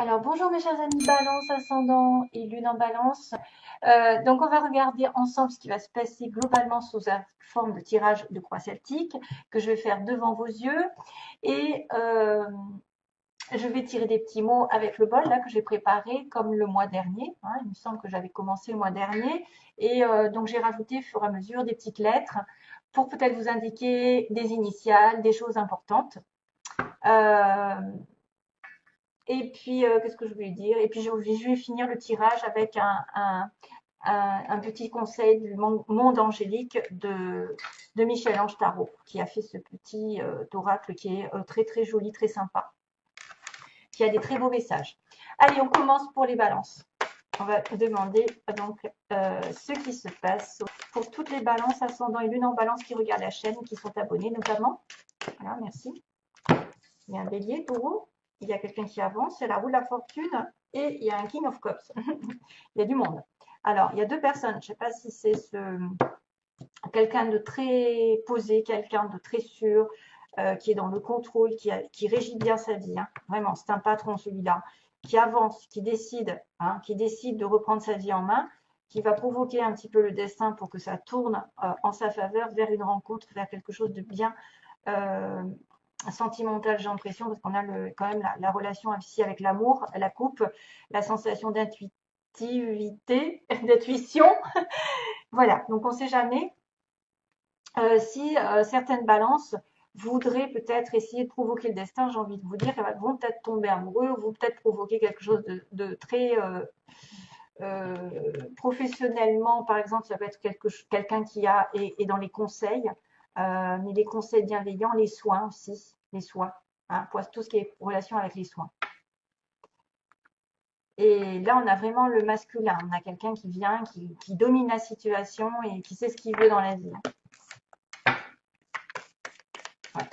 Alors, bonjour mes chers amis Balance, ascendant et lune en Balance. Donc, on va regarder ensemble ce qui va se passer globalement sous une forme de tirage de croix celtique que je vais faire devant vos yeux. Et je vais tirer des petits mots avec le bol là que j'ai préparé comme le mois dernier. Hein. Il me semble que j'avais commencé le mois dernier. Et donc, j'ai rajouté au fur et à mesure des petites lettres pour peut-être vous indiquer des initiales, des choses importantes. Euh, Et puis, qu'est-ce que je voulais dire? Et puis, je vais finir le tirage avec un petit conseil du monde angélique de Michel-Ange Tarot, qui a fait ce petit oracle qui est très très joli, très sympa, qui a des très beaux messages. Allez, on commence pour les balances. On va demander donc ce qui se passe pour toutes les balances ascendant et lune en balance qui regardent la chaîne, qui sont abonnés notamment. Voilà, merci. Il y a un bélier, taureau, il y a quelqu'un qui avance, c'est la roue de la fortune et il y a un King of Cups. Il y a du monde. Alors, il y a deux personnes. Je ne sais pas si c'est quelqu'un de très posé, quelqu'un de très sûr, qui est dans le contrôle, qui régit bien sa vie. Hein. Vraiment, c'est un patron celui-là, qui avance, qui décide de reprendre sa vie en main, qui va provoquer un petit peu le destin pour que ça tourne en sa faveur vers une rencontre, vers quelque chose de bien sentimental, j'ai l'impression, parce qu'on a quand même la relation ici avec l'amour, la coupe, la sensation d'intuitivité, d'intuition. Voilà, donc on ne sait jamais si certaines balances voudraient peut-être essayer de provoquer le destin, j'ai envie de vous dire, elles vont peut-être tomber amoureux, vont peut-être provoquer quelque chose de très professionnellement, par exemple, ça peut être quelqu'un qui est dans les conseils, mais les conseils bienveillants, les soins aussi, les soins, hein, tout ce qui est relation avec les soins. Et là, on a vraiment le masculin, on a quelqu'un qui vient, qui domine la situation et qui sait ce qu'il veut dans la vie. Ouais.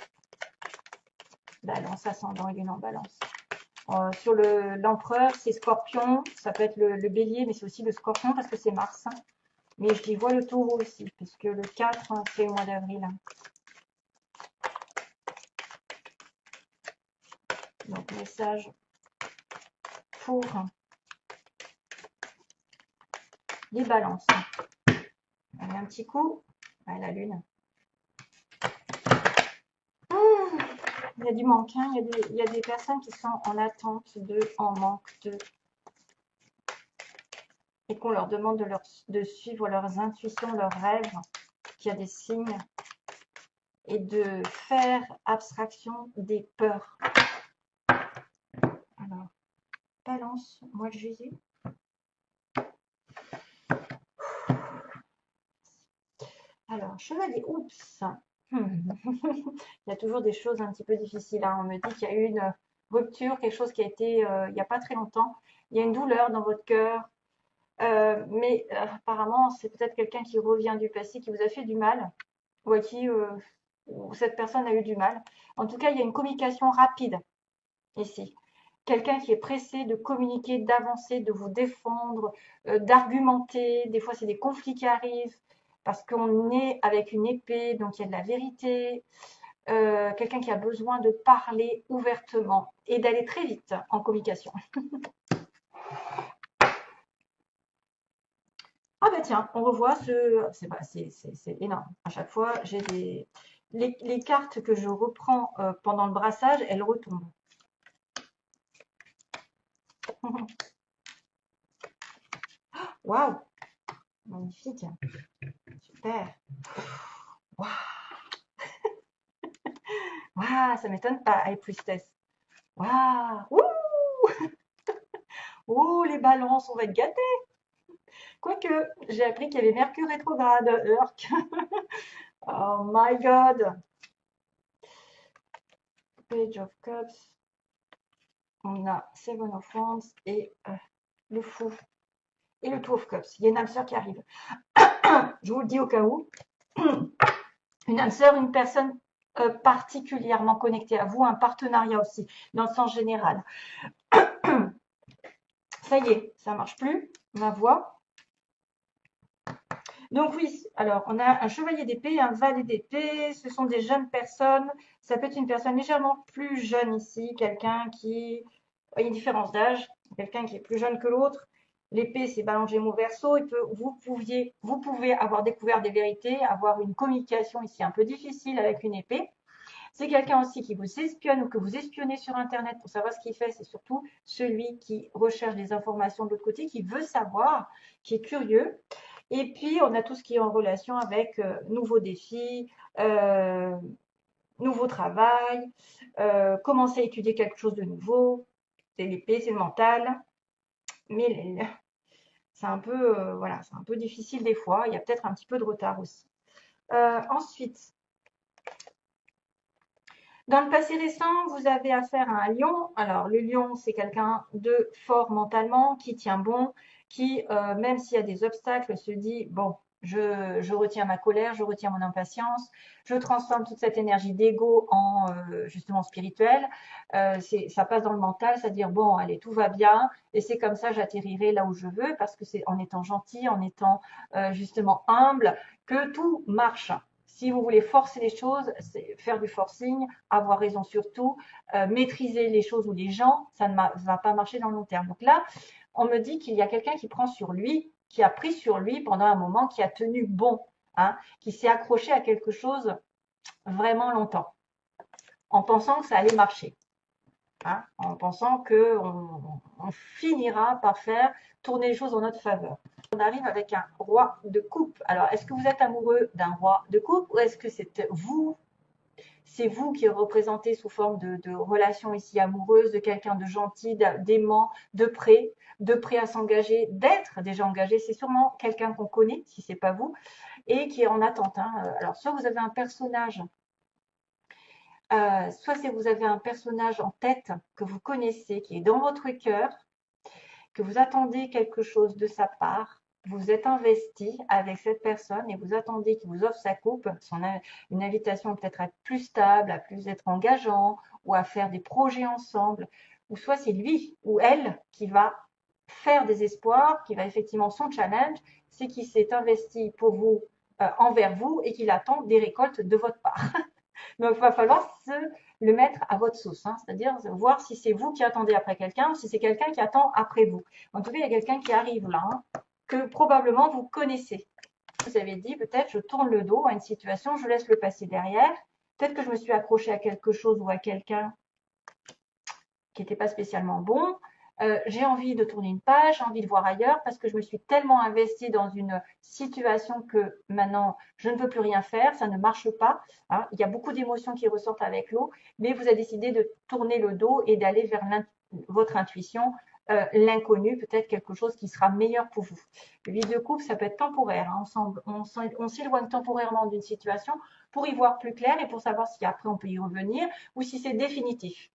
Balance ascendant et lune en balance. Sur l'empereur, c'est scorpion, ça peut être le bélier, mais c'est aussi le scorpion parce que c'est Mars. Hein. Mais je y vois le taureau aussi, puisque le 4, hein, c'est le mois d'avril. Donc, message pour les balances. Allez, un petit coup. Ah, la lune. Il y a du manque. Hein. Il y a des personnes qui sont en attente en manque de. Et qu'on leur demande de suivre leurs intuitions, leurs rêves, qu'il y a des signes. Et de faire abstraction des peurs. Alors, balance, mois de juillet. Alors, chevalier, oups. Il y a toujours des choses un petit peu difficiles. Hein. On me dit qu'il y a eu une rupture, quelque chose qui a été il n'y a pas très longtemps. Il y a une douleur dans votre cœur. Mais apparemment, c'est peut-être quelqu'un qui revient du passé, qui vous a fait du mal, ou à qui cette personne a eu du mal. En tout cas, il y a une communication rapide ici. Quelqu'un qui est pressé de communiquer, d'avancer, de vous défendre, d'argumenter. Des fois, c'est des conflits qui arrivent parce qu'on est avec une épée, donc il y a de la vérité. Quelqu'un qui a besoin de parler ouvertement et d'aller très vite en communication. Ah bah tiens, on revoit c'est énorme. À chaque fois, j'ai les cartes que je reprends pendant le brassage, elles retombent. Waouh, magnifique, super. Waouh, wow, ça m'étonne pas. Allez, plus test. Waouh, ouh, ouh, les balances, on va être gâtés. Quoique, j'ai appris qu'il y avait Mercure rétrograde. Urk. Oh my god. Page of Cups. On a Seven of Wands et le fou. Et le Two of Cups. Il y a une âme sœur qui arrive. Je vous le dis au cas où. Une âme sœur, une personne particulièrement connectée à vous, un partenariat aussi, dans le sens général. Ça y est, ça ne marche plus, ma voix. Donc oui, alors on a un chevalier d'épée, un valet d'épée, ce sont des jeunes personnes. Ça peut être une personne légèrement plus jeune ici, quelqu'un qui Il y a une différence d'âge. Quelqu'un qui est plus jeune que l'autre. L'épée, c'est Balance Gémeaux Verseau. Vous pouvez avoir découvert des vérités, avoir une communication ici un peu difficile avec une épée. C'est quelqu'un aussi qui vous espionne ou que vous espionnez sur Internet pour savoir ce qu'il fait. C'est surtout celui qui recherche des informations de l'autre côté, qui veut savoir, qui est curieux. Et puis, on a tout ce qui est en relation avec nouveaux défis, euh, nouveau travail, commencer à étudier quelque chose de nouveau. C'est l'épée, c'est le mental. Mais c'est un peu, voilà, c'est un peu difficile des fois. Il y a peut-être un petit peu de retard aussi. Ensuite, dans le passé récent, vous avez affaire à un lion. Alors, le lion, c'est quelqu'un de fort mentalement, qui tient bon, qui, même s'il y a des obstacles, se dit, bon, je retiens ma colère, je retiens mon impatience, je transforme toute cette énergie d'ego en justement spirituel. Ça passe dans le mental, c'est-à-dire, bon, allez, tout va bien, et c'est comme ça, j'atterrirai là où je veux, parce que c'est en étant gentil, en étant justement humble, que tout marche. Si vous voulez forcer les choses, c'est faire du forcing, avoir raison sur tout, maîtriser les choses ou les gens, ça ne va pas marcher dans le long terme. Donc là, on me dit qu'il y a quelqu'un qui prend sur lui, qui a pris sur lui pendant un moment, qui a tenu bon, hein, qui s'est accroché à quelque chose vraiment longtemps, en pensant que ça allait marcher. Hein, en pensant qu'on finira par faire tourner les choses en notre faveur. On arrive avec un roi de coupe. Alors, est-ce que vous êtes amoureux d'un roi de coupe ou est-ce que c'est vous qui représentez sous forme de relation ici amoureuse, de quelqu'un de gentil, d'aimant, de prêt à s'engager, d'être déjà engagé. C'est sûrement quelqu'un qu'on connaît, si c'est pas vous, et qui est en attente. Hein. Alors, soit vous avez un personnage soit si vous avez un personnage en tête que vous connaissez, qui est dans votre cœur, que vous attendez quelque chose de sa part, vous êtes investi avec cette personne et vous attendez qu'il vous offre sa coupe, une invitation peut-être à être plus stable, à plus être engageant ou à faire des projets ensemble, ou soit c'est lui ou elle qui va faire des espoirs, qui va effectivement son challenge, c'est qu'il s'est investi pour vous, envers vous et qu'il attend des récoltes de votre part. Donc, il va falloir le mettre à votre sauce, hein, c'est-à-dire voir si c'est vous qui attendez après quelqu'un ou si c'est quelqu'un qui attend après vous. En tout cas, il y a quelqu'un qui arrive là, hein, que probablement vous connaissez. Vous avez dit, peut-être je tourne le dos à une situation, je laisse le passé derrière. Peut-être que je me suis accrochée à quelque chose ou à quelqu'un qui n'était pas spécialement bon. J'ai envie de tourner une page, j'ai envie de voir ailleurs parce que je me suis tellement investie dans une situation que maintenant je ne peux plus rien faire, ça ne marche pas. Hein. Il y a beaucoup d'émotions qui ressortent avec l'eau, mais vous avez décidé de tourner le dos et d'aller vers votre intuition, l'inconnu, peut-être quelque chose qui sera meilleur pour vous. Le 8 de coupe, ça peut être temporaire. Hein. On s'éloigne temporairement d'une situation pour y voir plus clair et pour savoir si après on peut y revenir ou si c'est définitif.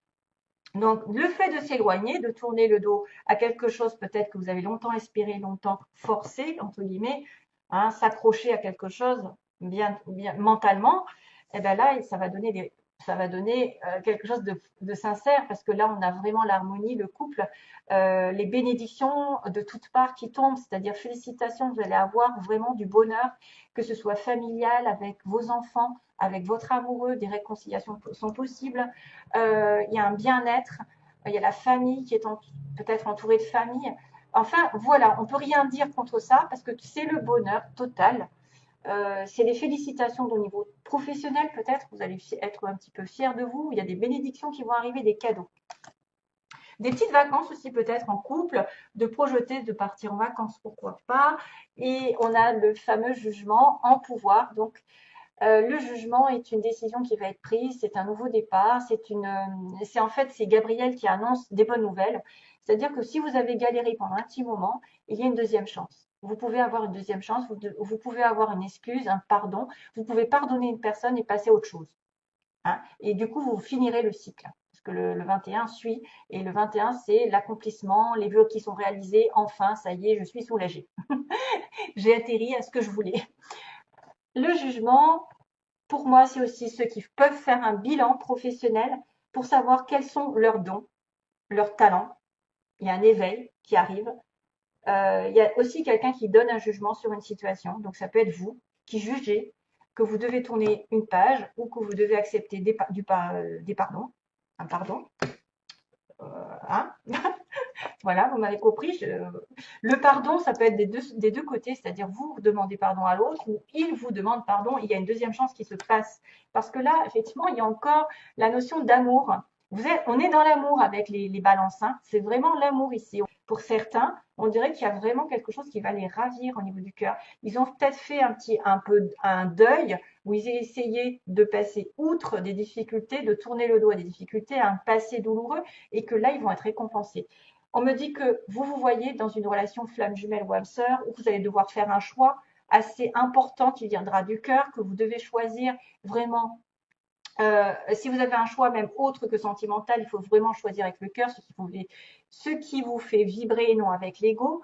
Donc, le fait de s'éloigner, de tourner le dos à quelque chose peut-être que vous avez longtemps espéré, longtemps forcé, entre guillemets, hein, s'accrocher à quelque chose bien mentalement, et bien là, ça va donner quelque chose de sincère parce que là, on a vraiment l'harmonie, le couple, les bénédictions de toutes parts qui tombent, c'est-à-dire félicitations, vous allez avoir vraiment du bonheur, que ce soit familial, avec vos enfants, avec votre amoureux, des réconciliations sont possibles. Il y a un bien-être, il y a la famille qui est peut-être entourée de famille. Enfin, voilà, on ne peut rien dire contre ça parce que c'est le bonheur total. C'est les félicitations au niveau professionnel, peut-être. Vous allez être un petit peu fiers de vous. Il y a des bénédictions qui vont arriver, des cadeaux. Des petites vacances aussi peut-être en couple, de projeter de partir en vacances, pourquoi pas. Et on a le fameux jugement en pouvoir. Donc, le jugement est une décision qui va être prise, c'est un nouveau départ, c'est Gabriel qui annonce des bonnes nouvelles. C'est-à-dire que si vous avez galéré pendant un petit moment, il y a une deuxième chance. Vous pouvez avoir une deuxième chance, vous pouvez avoir une excuse, un pardon, vous pouvez pardonner une personne et passer à autre chose. Hein. Et du coup, vous finirez le cycle. Parce que le 21 suit, et le 21, c'est l'accomplissement, les vœux qui sont réalisés, enfin, ça y est, je suis soulagée. J'ai atterri à ce que je voulais. Le jugement, pour moi, c'est aussi ceux qui peuvent faire un bilan professionnel pour savoir quels sont leurs dons, leurs talents. Il y a un éveil qui arrive. Il y a aussi quelqu'un qui donne un jugement sur une situation. Donc, ça peut être vous qui jugez que vous devez tourner une page ou que vous devez accepter des pardons, un pardon, Hein. Voilà, vous m'avez compris. Le pardon, ça peut être des deux côtés, c'est-à-dire vous demandez pardon à l'autre ou il vous demande pardon. Il y a une deuxième chance qui se passe. Parce que là, effectivement, il y a encore la notion d'amour. On est dans l'amour avec les balances. Hein. C'est vraiment l'amour ici. Pour certains, on dirait qu'il y a vraiment quelque chose qui va les ravir au niveau du cœur. Ils ont peut-être fait un peu un deuil où ils ont essayé de passer outre des difficultés, de tourner le dos à des difficultés, à un passé douloureux, et que là, ils vont être récompensés. On me dit que vous vous voyez dans une relation flamme jumelle ou âme sœur où vous allez devoir faire un choix assez important qui viendra du cœur, que vous devez choisir vraiment. Si vous avez un choix même autre que sentimental, il faut vraiment choisir avec le cœur, ce qui vous fait vibrer et non avec l'ego.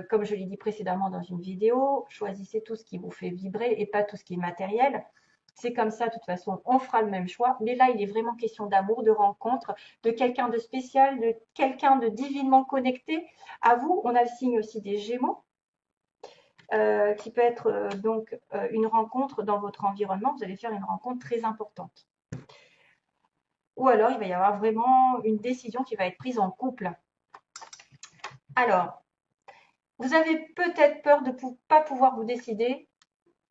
Comme je l'ai dit précédemment dans une vidéo, choisissez tout ce qui vous fait vibrer et pas tout ce qui est matériel. C'est comme ça, de toute façon, on fera le même choix. Mais là, il est vraiment question d'amour, de rencontre, de quelqu'un de spécial, de quelqu'un de divinement connecté. À vous, on a le signe aussi des Gémeaux, qui peut être donc une rencontre dans votre environnement. Vous allez faire une rencontre très importante. Ou alors, il va y avoir vraiment une décision qui va être prise en couple. Alors, vous avez peut-être peur de ne pas pouvoir vous décider,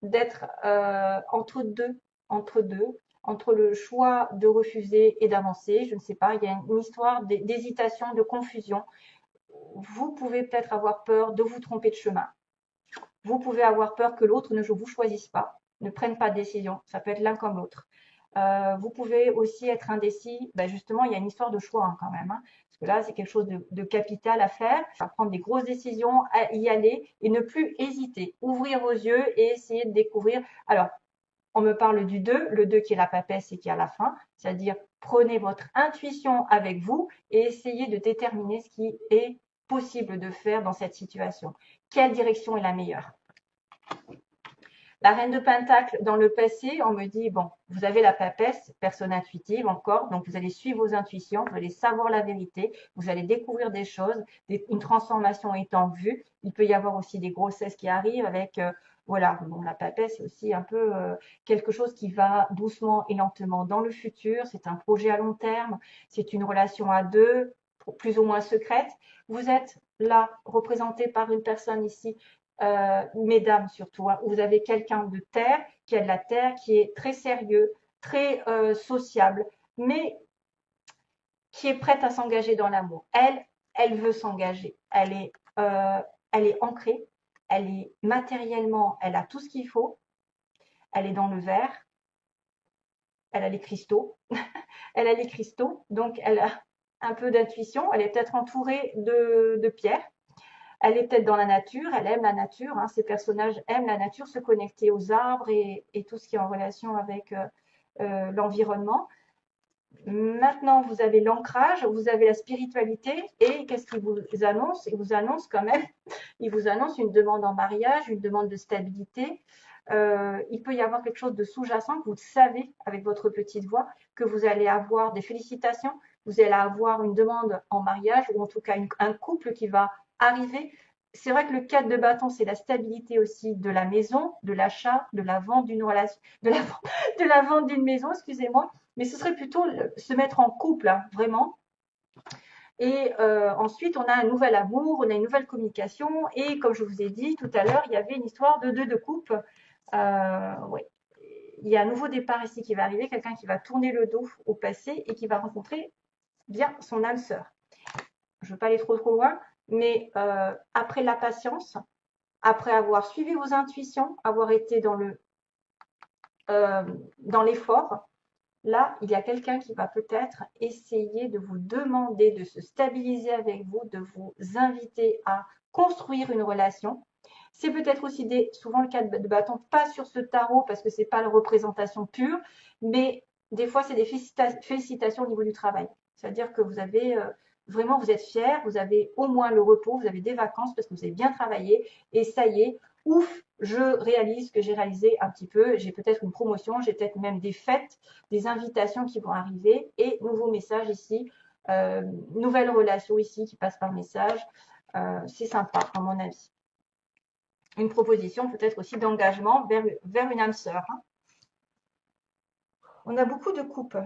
d'être entre deux, entre le choix de refuser et d'avancer. Je ne sais pas, il y a une histoire d'hésitation, de confusion. Vous pouvez peut-être avoir peur de vous tromper de chemin. Vous pouvez avoir peur que l'autre ne vous choisisse pas, ne prenne pas de décision. Ça peut être l'un comme l'autre. Vous pouvez aussi être indécis. Ben justement, il y a une histoire de choix hein, quand même. Hein, parce que là, c'est quelque chose de capital à faire. À prendre des grosses décisions, à y aller et ne plus hésiter. Ouvrir vos yeux et essayer de découvrir. Alors, on me parle du 2, le 2 qui est la papesse et qui est à la fin. C'est-à-dire, prenez votre intuition avec vous et essayez de déterminer ce qui est possible de faire dans cette situation. Quelle direction est la meilleure? La reine de Pentacle, dans le passé, on me dit, bon, vous avez la papesse, personne intuitive encore, donc vous allez suivre vos intuitions, vous allez savoir la vérité, vous allez découvrir des choses, une transformation étant vue. Il peut y avoir aussi des grossesses qui arrivent avec, voilà, bon, la papesse, c'est aussi un peu quelque chose qui va doucement et lentement dans le futur. C'est un projet à long terme, c'est une relation à deux, plus ou moins secrète. Vous êtes là, représenté par une personne ici mesdames surtout, hein, vous avez quelqu'un de terre, qui a de la terre, qui est très sérieux, très sociable, mais qui est prête à s'engager dans l'amour. Elle veut s'engager. Elle est ancrée, elle est matériellement, elle a tout ce qu'il faut, elle est dans le verre, elle a les cristaux, elle a les cristaux, donc elle a un peu d'intuition, elle est peut-être entourée de pierres. Elle est peut-être dans la nature, elle aime la nature, hein, ces personnages aiment la nature, se connecter aux arbres et tout ce qui est en relation avec l'environnement. Maintenant, vous avez l'ancrage, vous avez la spiritualité et qu'est-ce qu'il vous annonce? Il vous annonce quand même, il vous annonce une demande en mariage, une demande de stabilité. Il peut y avoir quelque chose de sous-jacent que vous savez avec votre petite voix, que vous allez avoir des félicitations, vous allez avoir une demande en mariage ou en tout cas un couple qui va arriver. C'est vrai que le 4 de bâton, c'est la stabilité aussi de la maison, de l'achat, de la vente d'une relation, de la vente d'une maison, excusez-moi. Mais ce serait plutôt se mettre en couple, hein, vraiment. Et ensuite, on a un nouvel amour, on a une nouvelle communication. Et comme je vous ai dit tout à l'heure, il y avait une histoire de deux de coupe. Ouais. Il y a un nouveau départ ici qui va arriver, quelqu'un qui va tourner le dos au passé et qui va rencontrer bien son âme sœur. Je ne veux pas aller trop loin, mais après la patience, après avoir suivi vos intuitions, avoir été dans l'effort, là, il y a quelqu'un qui va peut-être essayer de vous demander de se stabiliser avec vous, de vous inviter à construire une relation. C'est peut-être aussi souvent le cas de bâton, pas sur ce tarot parce que c'est pas la représentation pure, mais des fois c'est des félicitations au niveau du travail. C'est-à-dire que vous avez vraiment, vous êtes fier, vous avez au moins le repos, vous avez des vacances parce que vous avez bien travaillé et ça y est, ouf, je réalise ce que j'ai réalisé un petit peu. J'ai peut-être une promotion, j'ai peut-être même des fêtes, des invitations qui vont arriver et nouveau message ici, nouvelle relation ici qui passe par message. C'est sympa à mon avis. Une proposition peut-être aussi d'engagement vers une âme sœur. Hein. On a beaucoup de coupes.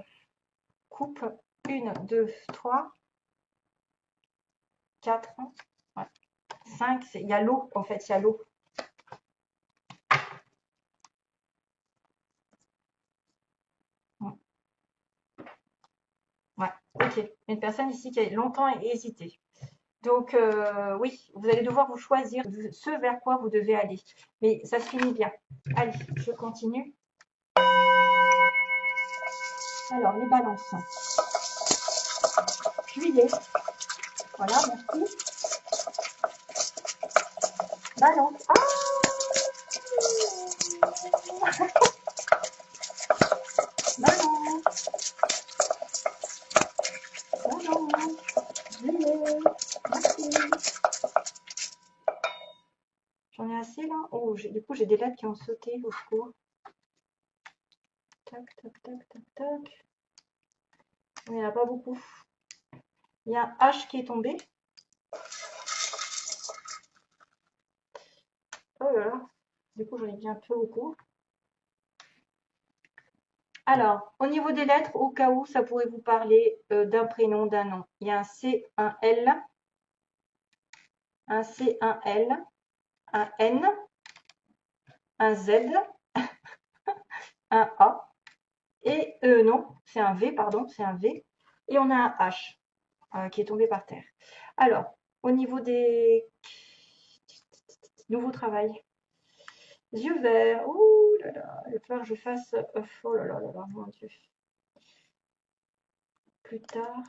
Coupe 1, 2, 3, 4, ouais. 5, il y a l'eau, en fait, il y a l'eau. Ouais, ok. Une personne ici qui a longtemps hésité. Donc, oui, vous allez devoir vous choisir ce vers quoi vous devez aller. Mais ça se finit bien. Allez, je continue. Alors, les balances. Juillet. Voilà, merci. Balance. Ah balance. Balance. Juillet. Merci. J'en ai assez là. Oh, du coup, j'ai des lettres qui ont sauté au secours. Tac, tac, tac, tac, tac. Il n'y en a pas beaucoup. Il y a un H qui est tombé. Oh là là. Du coup, j'en ai bien peu beaucoup. Alors, au niveau des lettres, au cas où ça pourrait vous parler d'un prénom, d'un nom. Il y a un C, un L, un C, un L, un N, un Z, un A. Et non, c'est un V, pardon, c'est un V. Et on a un H qui est tombé par terre. Alors, au niveau des nouveaux travail. Yeux verts. Ouh là là, il va falloir que je fasse. Oh là là là là, mon Dieu. Plus tard.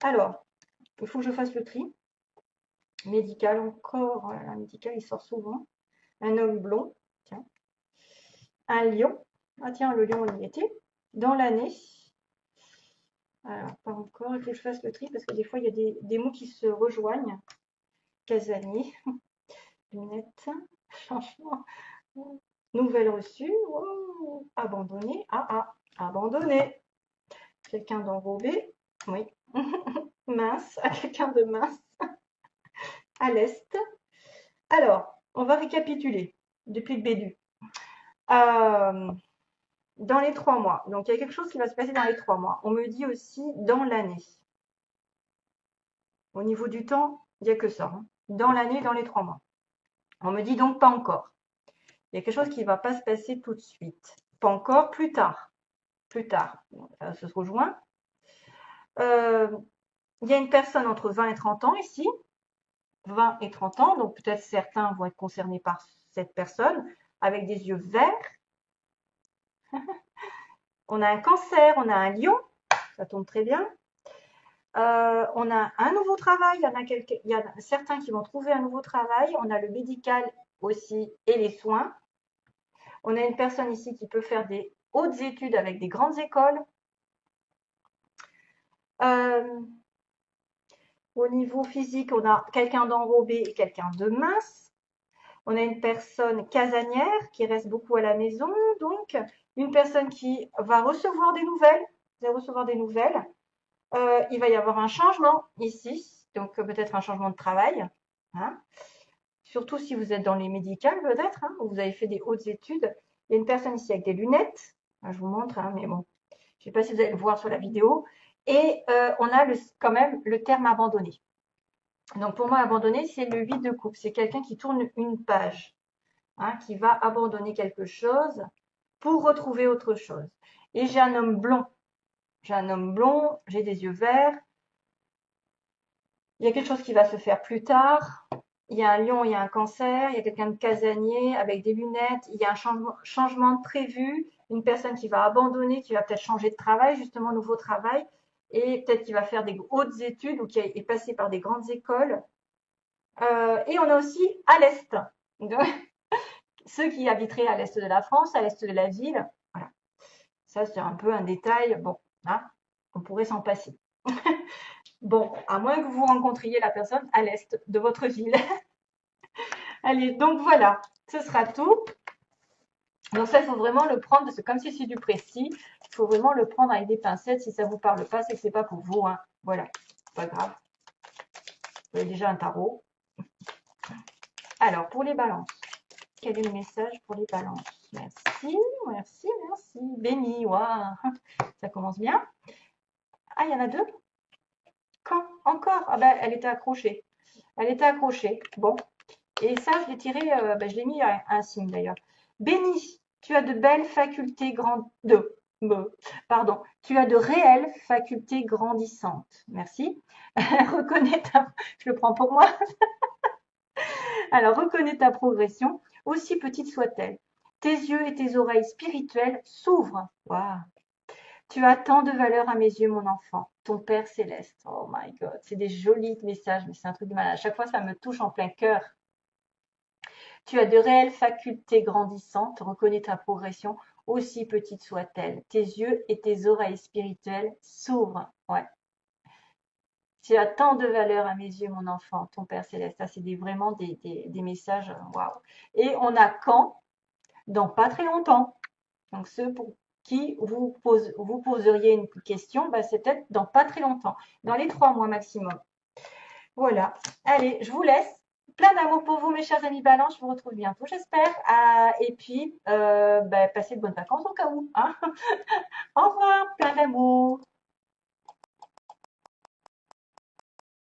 Alors, il faut que je fasse le tri. Médical encore. Oh là là, médical, il sort souvent. Un homme blond. Tiens. Un lion. Ah tiens, le lion, on y était. Dans l'année. Alors, pas encore. Il faut que je fasse le tri parce que des fois, il y a des mots qui se rejoignent. Casanier. Lunettes. Changement. Nouvelle reçue. Oh, abandonné. Ah ah. Abandonné. Quelqu'un d'enrobé. Oui. Mince. À quelqu'un de mince. À l'est. Alors, on va récapituler depuis le début. Dans les 3 mois. Donc, il y a quelque chose qui va se passer dans les 3 mois. On me dit aussi dans l'année. Au niveau du temps, il n'y a que ça. Hein. Dans l'année, dans les 3 mois. On me dit donc pas encore. Il y a quelque chose qui ne va pas se passer tout de suite. Pas encore, plus tard. Plus tard. Ça se rejoint. Il y a une personne entre 20 et 30 ans ici. 20 et 30 ans. Donc, peut-être certains vont être concernés par cette personne avec des yeux verts. On a un cancer, on a un lion. Ça tombe très bien. On a un nouveau travail, il y en a certains qui vont trouver un nouveau travail. On a le médical aussi et les soins. On a une personne ici qui peut faire des hautes études avec des grandes écoles. Au niveau physique, on a quelqu'un d'enrobé et quelqu'un de mince. On a une personne casanière qui reste beaucoup à la maison. Donc, une personne qui va recevoir des nouvelles. Vous allez recevoir des nouvelles. Il va y avoir un changement ici, donc peut-être un changement de travail. Hein. Surtout si vous êtes dans les médicales, peut-être, hein, où vous avez fait des hautes études. Il y a une personne ici avec des lunettes. Je vous montre, hein, mais bon, je ne sais pas si vous allez le voir sur la vidéo. Et on a quand même le terme abandonné. Donc pour moi, abandonné, c'est le vide de coupe. C'est quelqu'un qui tourne une page, hein, qui va abandonner quelque chose pour retrouver autre chose. Et j'ai un homme blond. J'ai un homme blond, j'ai des yeux verts. Il y a quelque chose qui va se faire plus tard. Il y a un lion, il y a un cancer, il y a quelqu'un de casanier avec des lunettes. Il y a un changement de prévu. Une personne qui va abandonner, qui va peut-être changer de travail, justement, nouveau travail. Et peut-être qui va faire des hautes études ou qui est passé par des grandes écoles. Et on a aussi à l'Est. Ceux qui habiteraient à l'Est de la France, à l'Est de la ville. Voilà. Ça, c'est un peu un détail. Bon, hein, on pourrait s'en passer. Bon, à moins que vous rencontriez la personne à l'est de votre ville. Allez, donc voilà, ce sera tout. Donc ça, il faut vraiment le prendre, parce que comme si c'est du précis, il faut vraiment le prendre avec des pincettes. Si ça ne vous parle pas, c'est que ce n'est pas pour vous. Hein. Voilà, pas grave. Vous avez déjà un tarot. Alors, pour les balances, quel est le message pour les balances? Merci, merci, merci. Béni, waouh, ça commence bien. Ah, il y en a deux? Quand? Encore? Ah ben, elle était accrochée. Elle était accrochée. Bon. Et ça, je l'ai tiré, je l'ai mis à un signe d'ailleurs. Béni, tu as de belles facultés pardon, tu as de réelles facultés grandissantes. Merci. Reconnais je le prends pour moi. Alors, reconnais ta progression, aussi petite soit-elle. Tes yeux et tes oreilles spirituelles s'ouvrent. Waouh. Tu as tant de valeur à mes yeux, mon enfant, ton Père céleste. Oh my God, c'est des jolis messages, mais c'est un truc de malade. À chaque fois, ça me touche en plein cœur. Tu as de réelles facultés grandissantes, reconnais ta progression, aussi petite soit-elle. Tes yeux et tes oreilles spirituelles s'ouvrent. Ouais. Tu as tant de valeur à mes yeux, mon enfant, ton Père céleste. Ça, c'est vraiment des messages. Waouh. Et on a quand? Dans pas très longtemps. Donc, ceux pour qui vous poseriez une question, bah, c'est peut-être dans pas très longtemps, dans les 3 mois maximum. Voilà. Allez, je vous laisse. Plein d'amour pour vous, mes chers amis Balance. Je vous retrouve bientôt, j'espère. Et puis, passez de bonnes vacances au cas où. Hein. Au revoir. Plein d'amour.